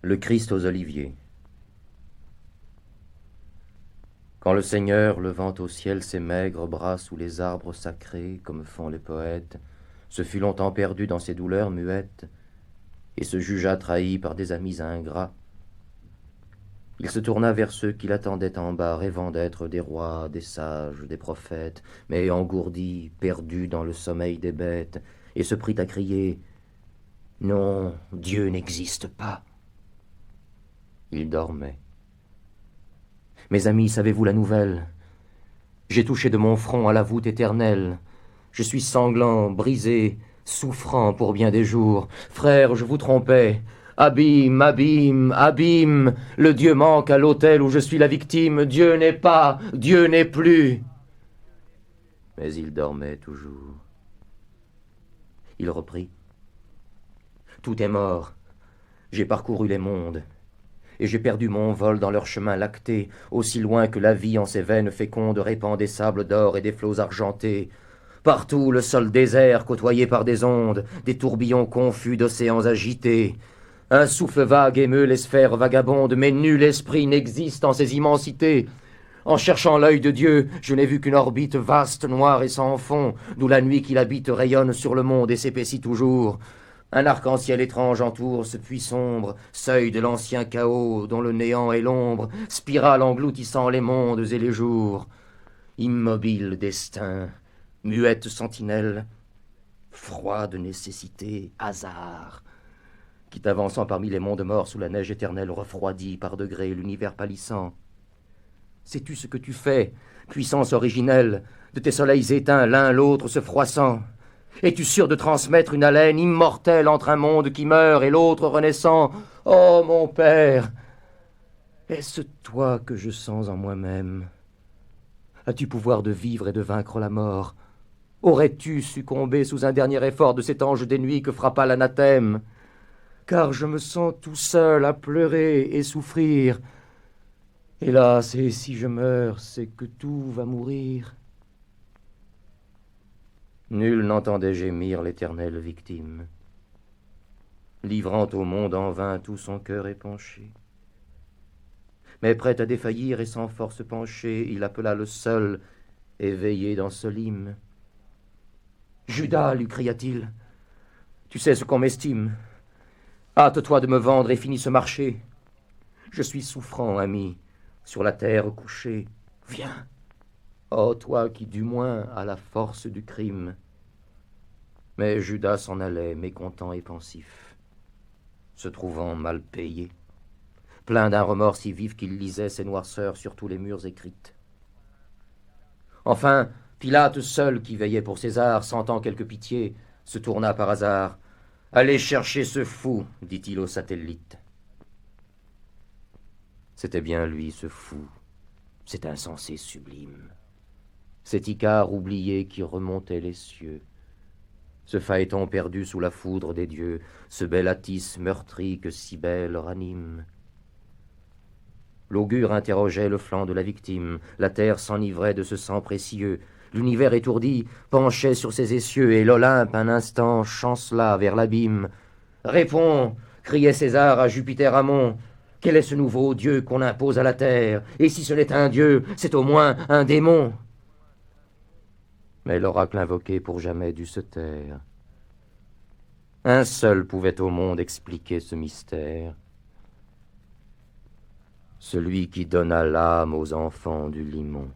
Le Christ aux oliviers. Quand le Seigneur, levant au ciel ses maigres bras sous les arbres sacrés, comme font les poètes, se fut longtemps perdu dans ses douleurs muettes, et se jugea trahi par des amis ingrats, il se tourna vers ceux qui l'attendaient en bas, rêvant d'être des rois, des sages, des prophètes, mais engourdi, perdu dans le sommeil des bêtes, et se prit à crier « Non, Dieu n'existe pas !» Il dormait. « Mes amis, savez-vous la nouvelle ? J'ai touché de mon front à la voûte éternelle. Je suis sanglant, brisé, souffrant pour bien des jours. Frères, je vous trompais. Abîme, abîme, abîme. Le Dieu manque à l'autel où je suis la victime. Dieu n'est pas, Dieu n'est plus. » Mais il dormait toujours. Il reprit. « Tout est mort. J'ai parcouru les mondes. Et j'ai perdu mon vol dans leur chemin lacté, aussi loin que la vie en ses veines fécondes répand des sables d'or et des flots argentés. Partout le sol désert côtoyé par des ondes, des tourbillons confus d'océans agités. Un souffle vague émeut les sphères vagabondes, mais nul esprit n'existe en ces immensités. En cherchant l'œil de Dieu, je n'ai vu qu'une orbite vaste, noire et sans fond, d'où la nuit qui l'habite rayonne sur le monde et s'épaissit toujours. Un arc-en-ciel étrange entoure ce puits sombre, seuil de l'ancien chaos dont le néant est l'ombre, spirale engloutissant les mondes et les jours. Immobile destin, muette sentinelle, froide nécessité, hasard, qui t'avançant parmi les mondes morts sous la neige éternelle refroidit par degrés l'univers pâlissant. Sais-tu ce que tu fais, puissance originelle, de tes soleils éteints l'un l'autre se froissant ? Es-tu sûr de transmettre une haleine immortelle entre un monde qui meurt et l'autre renaissant ? Oh, mon père, est-ce toi que je sens en moi-même ? As-tu pouvoir de vivre et de vaincre la mort ? Aurais-tu succombé sous un dernier effort de cet ange des nuits que frappa l'anathème ? Car je me sens tout seul à pleurer et souffrir. Hélas, et si je meurs, c'est que tout va mourir. Nul n'entendait gémir l'éternelle victime, livrant au monde en vain tout son cœur épanché. Mais prêt à défaillir et sans force penché, il appela le seul, éveillé dans ce hymne. « Judas, lui cria-t-il, tu sais ce qu'on m'estime. Hâte-toi de me vendre et finis ce marché. Je suis souffrant, ami, sur la terre couché. Viens, oh toi qui du moins as la force du crime. » Mais Judas s'en allait, mécontent et pensif, se trouvant mal payé, plein d'un remords si vif qu'il lisait ses noirceurs sur tous les murs écrites. Enfin, Pilate seul, qui veillait pour César, sentant quelque pitié, se tourna par hasard. « Allez chercher ce fou, dit-il au satellite. » C'était bien lui, ce fou, cet insensé sublime, cet Icare oublié qui remontait les cieux, ce phaéton perdu sous la foudre des dieux, ce bel Attis meurtri que Cybèle ranime. L'augure interrogeait le flanc de la victime, la terre s'enivrait de ce sang précieux, l'univers étourdi penchait sur ses essieux, et l'Olympe un instant chancela vers l'abîme. « Réponds !» criait César à Jupiter Ammon. « Quel est ce nouveau Dieu qu'on impose à la terre ? Et si ce n'est un Dieu, c'est au moins un démon !» Mais l'oracle invoqué pour jamais dut se taire. Un seul pouvait au monde expliquer ce mystère, celui qui donna l'âme aux enfants du limon.